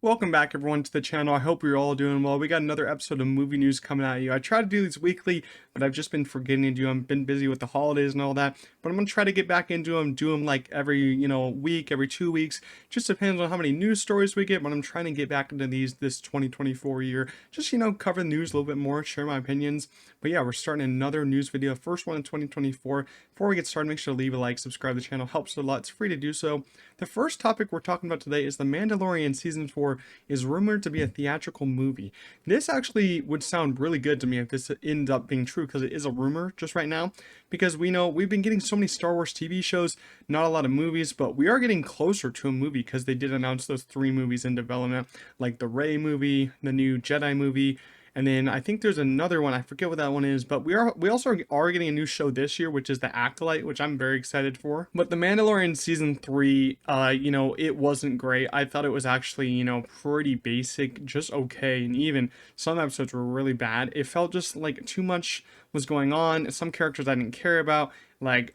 Welcome back everyone to the channel. I hope you're all doing well. We got another episode of movie news coming at you. I try to do these weekly, but I've just been forgetting to do them. Been busy with the holidays and all that. But I'm gonna try to get back into them, do them like every week, every 2 weeks. Just depends on how many news stories we get. But I'm trying to get back into these this 2024 year. Just cover the news a little bit more, share my opinions. But yeah, we're starting another news video, first one in 2024. Before we get started, make sure to leave a like, subscribe to the channel, helps a lot. It's free to do so. The first topic we're talking about today is The Mandalorian Season 4 is rumored to be a theatrical movie. This actually would sound really good to me if this ends up being true, because it is a rumor just right now. Because we know we've been getting so many Star Wars TV shows, not a lot of movies, but we are getting closer to a movie because they did announce those 3 movies in development, like the Rey movie, the new Jedi movie, and then I think there's another one. I forget what that one is, but we also are getting a new show this year, which is The Acolyte, which I'm very excited for. But The Mandalorian season 3, it wasn't great. I thought it was actually, pretty basic, just okay, and even some episodes were really bad. It felt just like too much was going on. Some characters I didn't care about. Like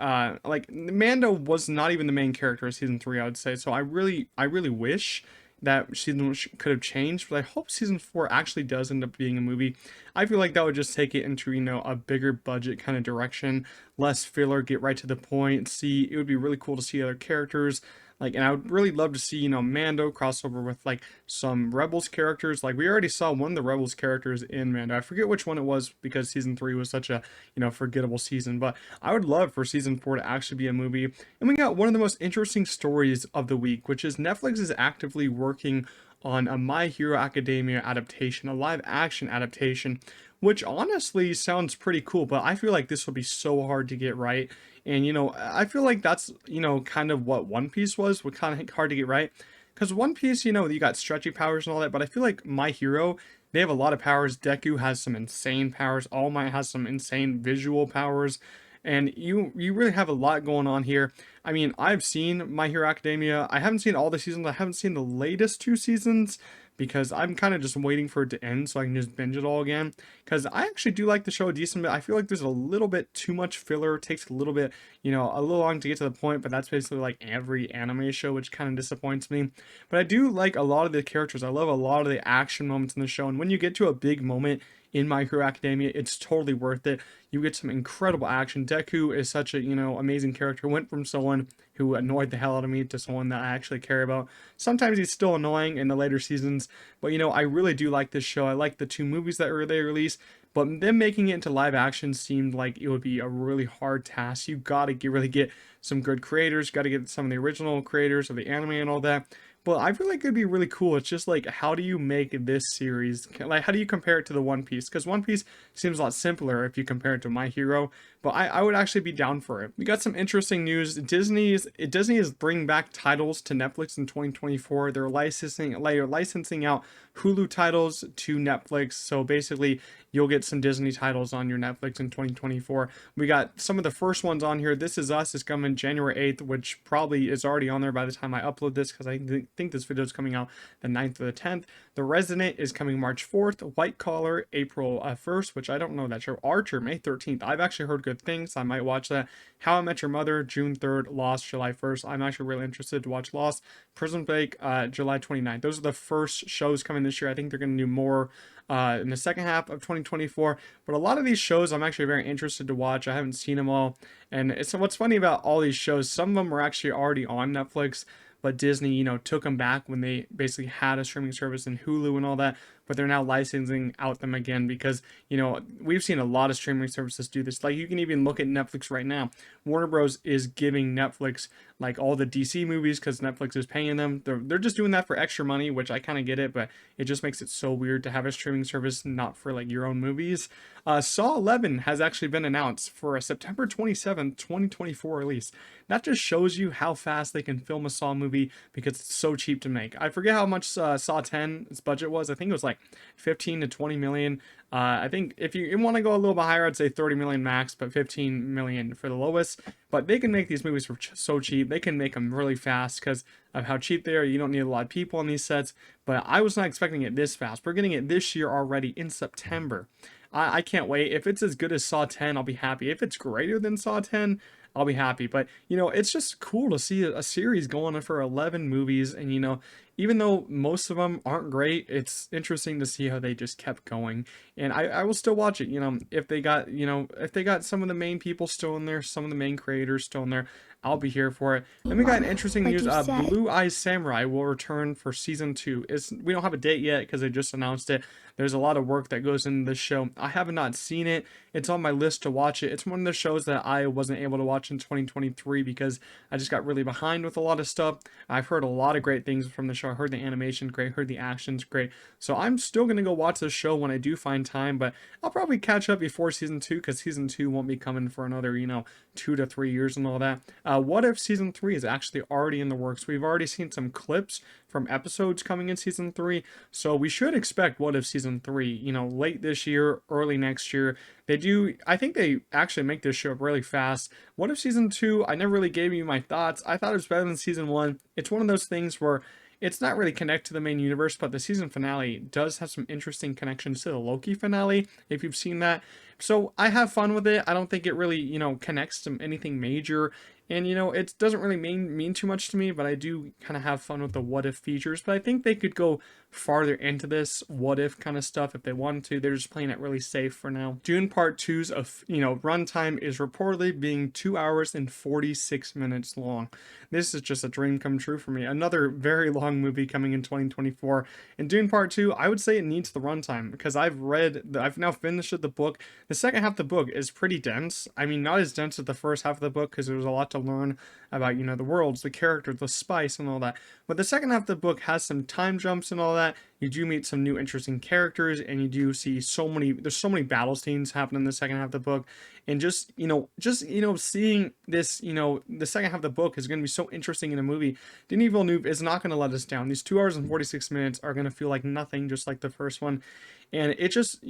Mando was not even the main character of season 3, I would say. So I really wish that season could have changed, but I hope season 4 actually does end up being a movie. I feel like that would just take it into, a bigger budget kind of direction, less filler, get right to the point. See, it would be really cool to see other characters. And I would really love to see, Mando crossover with like some Rebels characters. Like we already saw one of the Rebels characters in Mando. I forget which one it was because season 3 was such a, forgettable season. But I would love for season 4 to actually be a movie. And we got one of the most interesting stories of the week, which is Netflix is actively working on a My Hero Academia adaptation, a live action adaptation, which honestly sounds pretty cool, but I feel like this will be so hard to get right. And I feel like that's, kind of what One Piece was kind of hard to get right. Because One Piece, you got stretchy powers and all that, but I feel like My Hero, they have a lot of powers. Deku has some insane powers. All Might has some insane visual powers. And you really have a lot going on here. I mean, I've seen My Hero Academia. I haven't seen all the seasons. I haven't seen the latest 2 seasons because I'm kind of just waiting for it to end so I can just binge it all again. Because I actually do like the show a decent bit. I feel like there's a little bit too much filler. It takes a little bit, a little long to get to the point, but that's basically like every anime show, which kind of disappoints me. But I do like a lot of the characters. I love a lot of the action moments in the show. And when you get to a big moment in My Hero Academia, it's totally worth it. You get some incredible action. Deku is such a, amazing character. Went from someone who annoyed the hell out of me to someone that I actually care about. Sometimes he's still annoying in the later seasons, but I really do like this show. I like the 2 movies that they released, but them making it into live action seemed like it would be a really hard task. You gotta really get some good creators, gotta get some of the original creators of the anime and all that. But I feel like it'd be really cool. It's just like, how do you make this series? Like, how do you compare it to the One Piece? Because One Piece seems a lot simpler if you compare it to My Hero. But I would actually be down for it. We got some interesting news. Disney is bringing back titles to Netflix in 2024. They're licensing out Hulu titles to Netflix. So basically, you'll get some Disney titles on your Netflix in 2024. We got some of the first ones on here. This Is Us is coming January 8th, which probably is already on there by the time I upload this because I think this video is coming out the 9th or the 10th. The Resident is coming March 4th. White Collar, April 1st, which I don't know that show. Archer, May 13th. I've actually heard good things. I might watch that. How I Met Your Mother, June 3rd. Lost, July 1st. I'm actually really interested to watch Lost. Prison Break, July 29th. Those are the first shows coming this year. I think they're going to do more in the second half of 2024. But a lot of these shows I'm actually very interested to watch. I haven't seen them all. And it's what's funny about all these shows, some of them were actually already on Netflix, but Disney, took them back when they basically had a streaming service in Hulu and all that, but they're now licensing out them again because, we've seen a lot of streaming services do this. Like, you can even look at Netflix right now. Warner Bros. Is giving Netflix, like, all the DC movies because Netflix is paying them. They're just doing that for extra money, which I kind of get it, but it just makes it so weird to have a streaming service not for, like, your own movies. Saw 11 has actually been announced for a September 27th, 2024 release. That just shows you how fast they can film a Saw movie because it's so cheap to make. I forget how much Saw 10's budget was. I think it was like 15 to 20 million. I think if you want to go a little bit higher, I'd say 30 million max, but 15 million for the lowest. But they can make these movies for so cheap. They can make them really fast because of how cheap they are. You don't need a lot of people on these sets. But I was not expecting it this fast. We're getting it this year already in September. I can't wait. If it's as good as Saw 10, I'll be happy. If it's greater than Saw 10, I'll be happy. But it's just cool to see a series going on for 11 movies, and even though most of them aren't great, it's interesting to see how they just kept going. And I will still watch it, if they got, if they got some of the main people still in there, some of the main creators still in there, I'll be here for it. Then we got an interesting Like news. you said. Blue Eye Samurai will return for season 2. We don't have a date yet because they just announced it. There's a lot of work that goes into this show. I have not seen it. It's on my list to watch it. It's one of the shows that I wasn't able to watch in 2023 because I just got really behind with a lot of stuff. I've heard a lot of great things from the show. I heard the animation great, heard the actions great. So I'm still gonna go watch this show when I do find time, but I'll probably catch up before season 2 because season 2 won't be coming for another, 2 to 3 years and all that. What if season 3 is actually already in the works? We've already seen some clips from episodes coming in season 3, so we should expect What If season 3, late this year, early next year. I think they actually make this show really fast. What If season 2, I never really gave you my thoughts. I thought it was better than season 1. It's one of those things where it's not really connected to the main universe, but the season finale does have some interesting connections to the Loki finale, if you've seen that. So I have fun with it. I don't think it really, connects to anything major. And it doesn't really mean too much to me, but I do kind of have fun with the what if features. But I think they could go farther into this what if kind of stuff if they wanted to. They're just playing it really safe for now. Dune Part 2's of runtime is reportedly being 2 hours and 46 minutes long. This is just a dream come true for me. Another very long movie coming in 2024. And Dune Part 2, I would say it needs the runtime because I've now finished the book. The second half of the book is pretty dense. I mean, not as dense as the first half of the book because there was a lot to learn about, the worlds, the characters, the spice, and all that. But the second half of the book has some time jumps and all that. You do meet some new interesting characters, and you do see there's so many battle scenes happen in the second half of the book. And seeing this, the second half of the book is going to be so interesting in a movie. Denis Villeneuve is not going to let us down. These 2 hours and 46 minutes are going to feel like nothing, just like the first one. And it just, it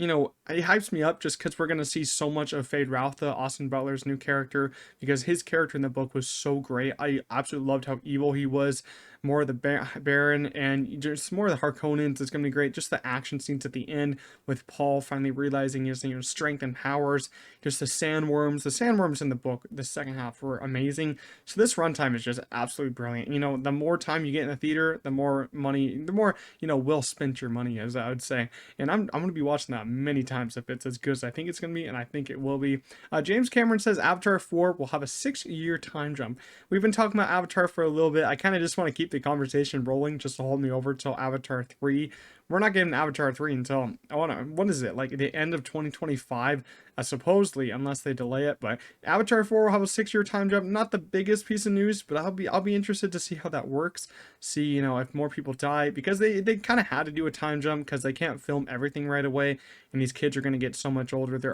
hypes me up just because we're going to see so much of Feyd-Rautha, Austin Butler's new character, because his character in the book was so great. I absolutely loved how evil he was. More of the Baron and just more of the Harkonnens. It's going to be great. Just the action scenes at the end with Paul finally realizing his strength and powers. Just the sandworms. The sandworms in the book, the second half, were amazing. So this runtime is just absolutely brilliant. The more time you get in the theater, the more money, the more, well spent your money is, I would say. And I'm going to be watching that many times if it's as good as I think it's going to be, and I think it will be. James Cameron says Avatar 4 will have a 6-year time jump. We've been talking about Avatar for a little bit. I kind of just want to keep the conversation rolling just to hold me over till Avatar 3. We're not getting Avatar 3 until, what is it, like the end of 2025, supposedly, unless they delay it. But Avatar 4 will have a 6-year time jump. Not the biggest piece of news, but I'll be interested to see how that works. See, if more people die, because they kind of had to do a time jump because they can't film everything right away, and these kids are going to get so much older. They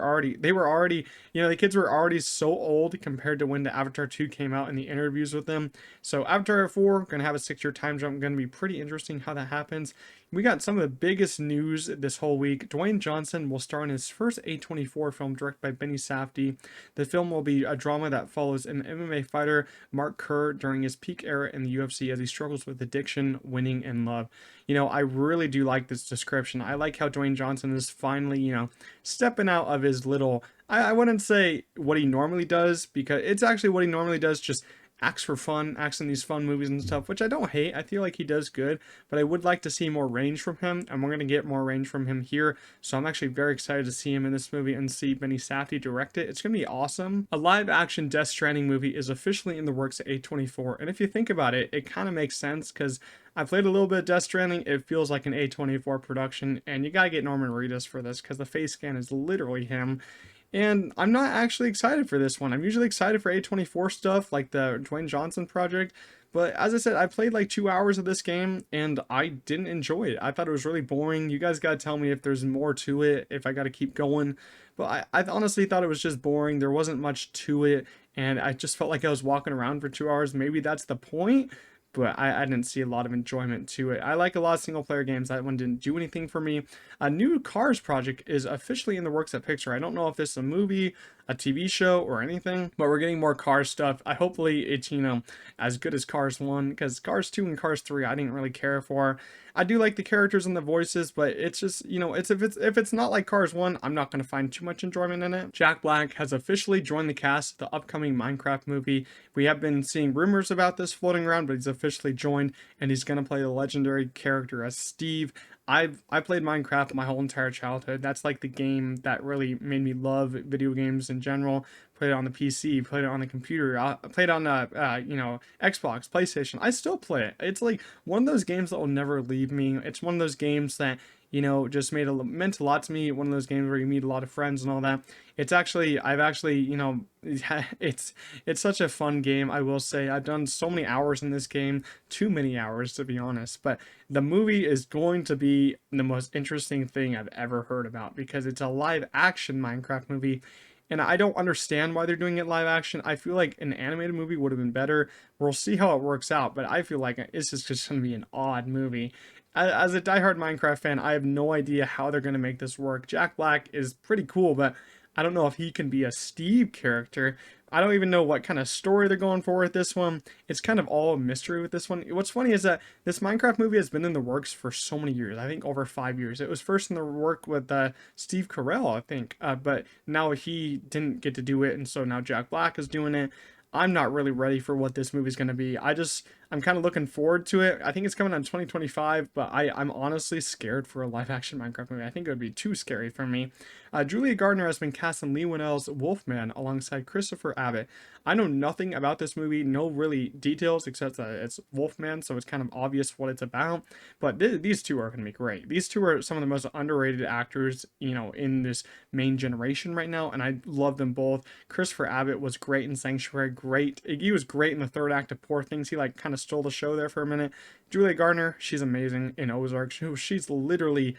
were already, the kids were already so old compared to when the Avatar 2 came out in the interviews with them. So Avatar 4 going to have a 6-year time jump. Going to be pretty interesting how that happens. We got some of the biggest news this whole week. Dwayne Johnson will star in his first A24 film directed by Benny Safdie. The film will be a drama that follows an MMA fighter, Mark Kerr, during his peak era in the UFC as he struggles with addiction, winning, and love. I really do like this description. I like how Dwayne Johnson is finally, stepping out of his little, I wouldn't say what he normally does, because it's actually what he normally does, just acts for fun, acts in these fun movies and stuff, which I don't hate. I feel like he does good, but I would like to see more range from him, and we're going to get more range from him here. So I'm actually very excited to see him in this movie and see Benny Safdie direct it. It's going to be awesome. A live-action Death Stranding movie is officially in the works at A24, and if you think about it, it kind of makes sense because I played a little bit of Death Stranding. It feels like an A24 production, and you gotta get Norman Reedus for this because the face scan is literally him. And I'm not actually excited for this one. I'm usually excited for A24 stuff like the Dwayne Johnson project. But as I said, I played like 2 hours of this game and I didn't enjoy it. I thought it was really boring. You guys got to tell me if there's more to it, if I got to keep going. But I honestly thought it was just boring. There wasn't much to it. And I just felt like I was walking around for 2 hours. Maybe that's the point, but I didn't see a lot of enjoyment to it. I like a lot of single player games. That one didn't do anything for me. A new Cars project is officially in the works at Pixar. I don't know if this is a movie, a TV show, or anything, but we're getting more Cars stuff. Hopefully it's, as good as Cars 1, because Cars 2 and Cars 3 I didn't really care for. I do like the characters and the voices, but it's just, you know, it's if it's not like Cars 1, I'm not going to find too much enjoyment in it. Jack Black has officially joined the cast of the upcoming Minecraft movie. We have been seeing rumors about this floating around, but he's officially joined, and he's going to play the legendary character as Steve. I played Minecraft my whole entire childhood. That's like the game that really made me love video games in general. Played it on the PC, played it on the computer, I played on you know, Xbox, PlayStation. I still play it. It's like one of those games that will never leave me. It's one of those games that, you know, just meant a lot to me. One of those games where you meet a lot of friends and all that. It's actually, I've actually, you know, it's such a fun game. I will say I've done so many hours in this game, too many hours to be honest. But the movie is going to be the most interesting thing I've ever heard about, because it's a live action Minecraft movie. And I don't understand why they're doing it live action. I feel like an animated movie would have been better. We'll see how it works out, but I feel like this is just going to be an odd movie. As a diehard Minecraft fan, I have no idea how they're going to make this work. Jack Black is pretty cool, but I don't know if he can be a Steve character. I don't even know what kind of story they're going for with this one. It's kind of all a mystery with this one. What's funny is that this Minecraft movie has been in the works for so many years. I think over 5 years. It was first in the work with Steve Carell, I think, but now he didn't get to do it, and so now Jack Black is doing it. I'm not really ready for what this movie's going to be. I'm kind of looking forward to it. I think it's coming out in 2025, but I'm honestly scared for a live action Minecraft movie. I think it would be too scary for me. Julia Gardner has been cast in Lee Winnell's Wolfman alongside Christopher Abbott. I know nothing about this movie, no really details except that it's Wolfman, so it's kind of obvious what it's about. But these two are going to be great. These two are some of the most underrated actors, you know, in this main generation right now, and I love them both. Christopher Abbott was great in Sanctuary, great. He was great in the third act of Poor Things. He like kind of stole the show there for a minute. Julia Gardner, she's amazing in Ozark. She was literally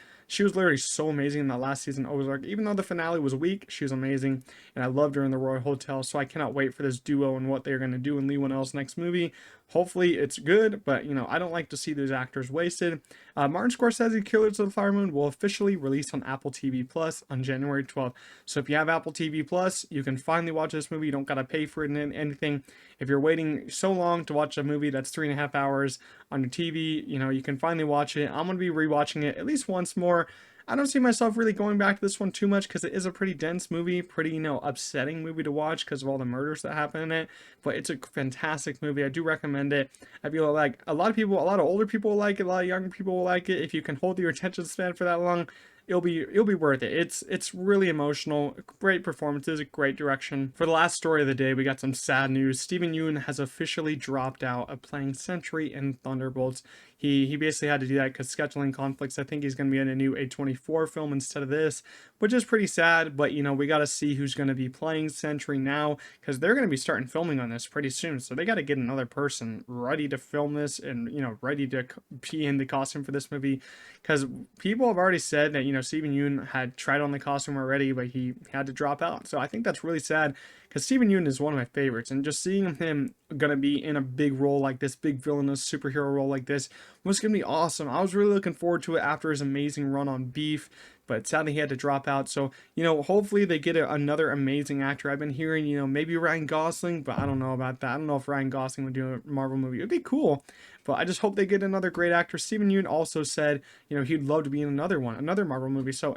so amazing in that last season of Ozark. Even though the finale was weak, she was amazing, and I loved her in the Royal Hotel. So I cannot wait for this duo and what they're going to do in Lee Winnell's next movie. Hopefully it's good, but you know, I don't like to see those actors wasted. Martin Scorsese Killers of the Flower Moon will officially release on Apple TV Plus on January 12th. So if you have Apple TV Plus, you can finally watch this movie. You don't gotta pay for it and anything. If you're waiting so long to watch a movie that's 3.5 hours on your TV, you know, you can finally watch it. I'm gonna be rewatching it at least once more. I don't see myself really going back to this one too much because it is a pretty dense movie, pretty, you know, upsetting movie to watch because of all the murders that happen in it. But it's a fantastic movie. I do recommend it. I feel like a lot of older people will like it, a lot of younger people will like it. If you can hold your attention span for that long, it'll be worth it. It's really emotional, great performances, great direction. For the last story of the day, we got some sad news. Steven Yeun has officially dropped out of playing Sentry in Thunderbolts. He basically had to do that because scheduling conflicts. I think he's going to be in a new A24 film instead of this, which is pretty sad. But you know, we got to see who's going to be playing Sentry now, because they're going to be starting filming on this pretty soon. So they got to get another person ready to film this and, you know, ready to be in the costume for this movie, because people have already said that, you know, Steven Yeun had tried on the costume already, but he had to drop out. So I think that's really sad, because Steven Yeun is one of my favorites, and just seeing him gonna be in a big role like this, big villainous superhero role like this, was gonna be awesome. I was really looking forward to it after his amazing run on Beef, but sadly he had to drop out. So, you know, hopefully they get another amazing actor. I've been hearing, you know, maybe Ryan Gosling, but I don't know about that. I don't know if Ryan Gosling would do a Marvel movie. It would be cool, but I just hope they get another great actor. Steven Yeun also said, you know, he'd love to be in another Marvel movie. So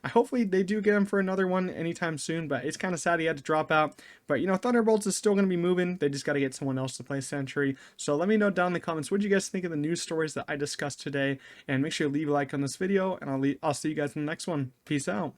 hopefully they do get him for another one anytime soon, but it's kind of sad he had to drop out. But, you know, Thunderbolts is still going to be moving. They just got to get someone else to play Sentry. So let me know down in the comments, what do you guys think of the news stories that I discussed today? And make sure you leave a like on this video, and I'll see you guys in the next one. Peace out.